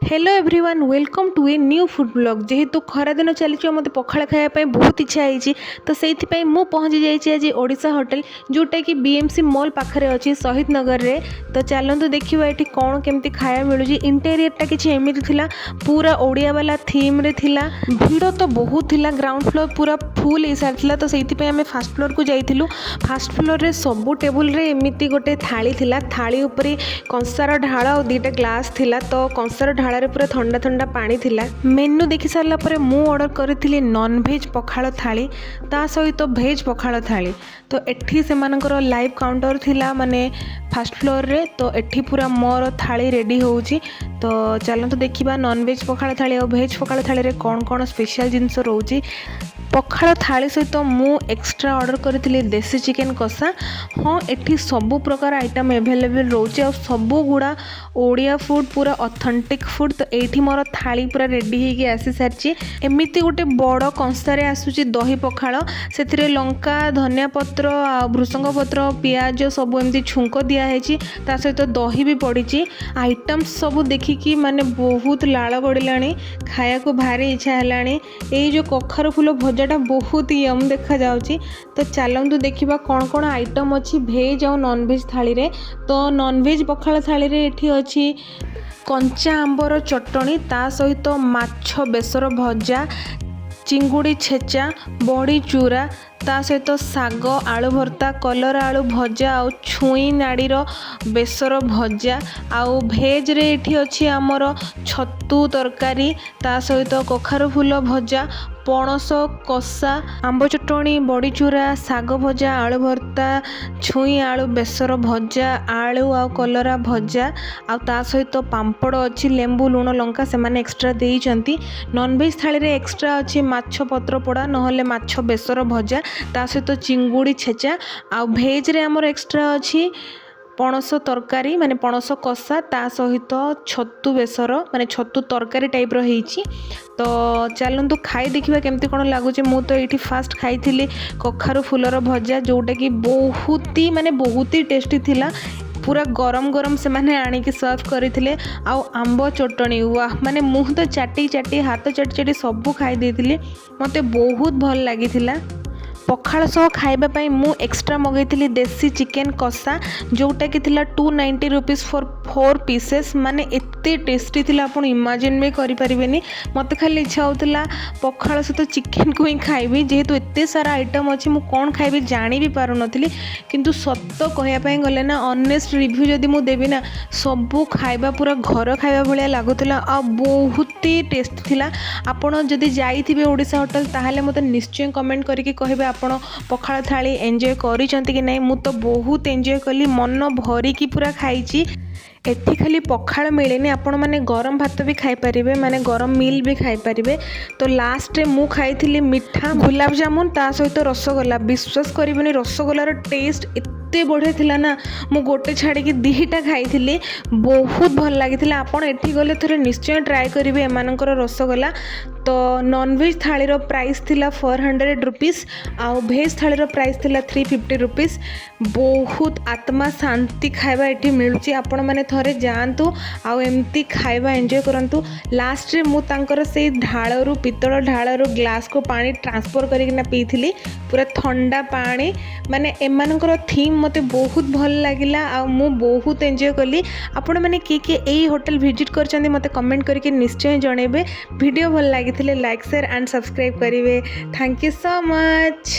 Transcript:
Hello everyone welcome to a new food blog जेहेतु खरा दिन चली मत पखाड़ खायापी बहुत इच्छा होती तो से मु पहुँची जाइए आज ओडिशा होटल जोटा कि बीएमसी मॉल पाखे अच्छी शहीद नगर रे। तो चलतु देखा ये कौन केमती खाया मिलूँ। इंटेरियरटा किसी एमती थिला पूरा ओडिया वाला थीम रे थिला। भीड़ तो बहुत थिला, ग्राउंड फ्लोर पूरा फुल हो सारी तो से आम फास्ट फ्लोर को जाइलु। फास्ट फ्लोर रे सबू टेबुल रे एमती गोटे थाली थिला, थाली उपरे कंसार ढाल और दुईटा ग्लास थिला। तो कंसार ढाल पूरा ठंडा ठंडा पानी थिला। मेन्यू देखि सारा पर मु ऑर्डर करी नॉन भेज पखाड़ थाली ता सहित भेज पखाड़ थाली। तो एठी से मानकर लाइव काउंटर थिला माने फास्ट फ्लोर रे। तो एठी पूरा मोर थाली रेडी होउची। तो चलते देखा नॉन भेज पखाड़ थाली और भेज पखाड़ थाली रे कौन कौन स्पेशल जिनस रोची। पखाड़ थाली सहित मु एक्स्ट्रा ऑर्डर करी देसी चिकेन कषा। हाँ एठी सबु प्रकार आइटम एभेलेबल रोचे और सबु गुड़ा ओडिया फूड पूरा ऑथेंटिक फूड। तो एठी मोर थाली पूरा रेडी होगी आसी सारी। एमती गोटे बड़ कंसारे आसूची दही पखाड़, से लंका धनिया पत्र भृसंग पत्र पियाज सब एमती छुंक दिखाई ता सहित दही भी पड़ी। आइटम्स सब देखिकी माने बहुत लाल गड़िलाणी, खाया को भारी इच्छा है। ये जो कखार फूल भजाटा बहुत यम देखा जाउची। तो चलतु देखा कौन कौन आइटम अच्छी भेज और नॉन भेज थाली रे। तो नॉन भेज पखाड़ थाली रे एठी अच्छी कंचा आंबर चटणी ता सहित माछ बेसर भजा, चिंगुड़ी छेचा, बड़ी चूरा ता सहित साग आलू भर्ता, कलरा आलू भजा और छुई नाड़ीर बेसर भजा। आउ भेज रे एठी अच्छी आमर छतु तरकारी ता सहित कखारू फूल भजा, पणस कषा, आंब चटणी, बड़ी चूरा, साग भजा, आलू भर्ता, छुई आलू बेसर भजा, आलू आ कलरा भजा आ ता सहित पांपड़ अच्छी, लेंबू लुण लंका से माने एक्स्ट्रा देइचंती। नॉन भेज थाली रे एक्स्ट्रा अच्छी माछ पत्र पोड़ा नहले माछ बेसर भजा ता सहित चिंगुड़ी छेचा। आ भेज रे हमर एक्स्ट्रा अच्छी पणस तरकारी माने पणस कषा ता सहित छतु बेसर माने छतु तरकारी टाइप रही। तो चलतु खाई देखा केमती कौन लगुच। मु तो ये फास्ट खाई कखारू फूलर भजा जोटा कि बहुत ही टेस्टी थिला। पूरा गरम गरम से माने आनिकी सर्व करते। आउ आंब चटणी वाह माने मुँह तो चाटी चाटी हाथ चाटी चाटी सबू खाई देती। मते बहुत भल लगी। पखाड़ सह खाइबापी मु एक्स्ट्रा मगैली देसी चिकेन कषा जोटा कि 290 रुपीज फॉर 4 पीसेस। माने एते टेस्टी थिला आपण इमेजिन भी करें। मत खाली इच्छा होता पखाड़ सहित चिकेन को ही खाइबी जेहेतु एते सारा आइटम अच्छी मु कौन खाइबी जानी भी पार नथिली। किंतु सत्य कहवाई गले ना ऑनेस्ट रिव्यू जदि मु देबी ना सबू खाइबा पूरा घर खाइबा भाया लगुला आ बहुत ही टेस्टी थिला। आपण जदि जाइथिबे ओडिशा होटल ताहाले मते निश्चय कमेंट करके कहबे आपण पखाड़ थाली एंजॉय करिसंती कि नहीं। मु तो बहुत एंजॉय कली, मन भरिकी पूरा खाइची। एठी खाली पखाड़ मिलेनी, आपण माने गरम भात भी खाई परिबे, माने गरम मिल भी खाई परिबे। तो लास्ट रे मु खाइथिली मिठा गुलाब जामुन ता सहित रसगोला। विश्वास करिबेनी रसगोलार टेस्ट एते बढ़िया थिला ना, मु गोटे छाड़ी की दुईटा खाई बहुत भल लगी। आपण एठी गले थरे निश्चय ट्राए करिवे एमानकर रसगोला। तो नॉन भेज थालीर प्राइस थिला 400 रुपीज आउ भेज थालीर प्राइस थिला 350 रुपीज। बहुत आत्मा शांति खाइबा एठी मिलुची। आपण माने थरे जांतु आउ एमती खाइबा एंजॉय करंतु। लास्ट रे मु तांकर से ढालरू पितल ढालरू ग्लास को पानी ट्रांसफर करिकना पीथिली पूरा ठंडा पानी। माने एमानकर थीम मते बहुत भल लागिला आ मु बहुत एंजॉय कली। आपण माने के एई होटल विजिट करचंदी मते कमेंट करके निश्चय जणेबे। वीडियो भल लागिथिले लाइक शेयर एंड सब्सक्राइब करिवे। Thank you so much.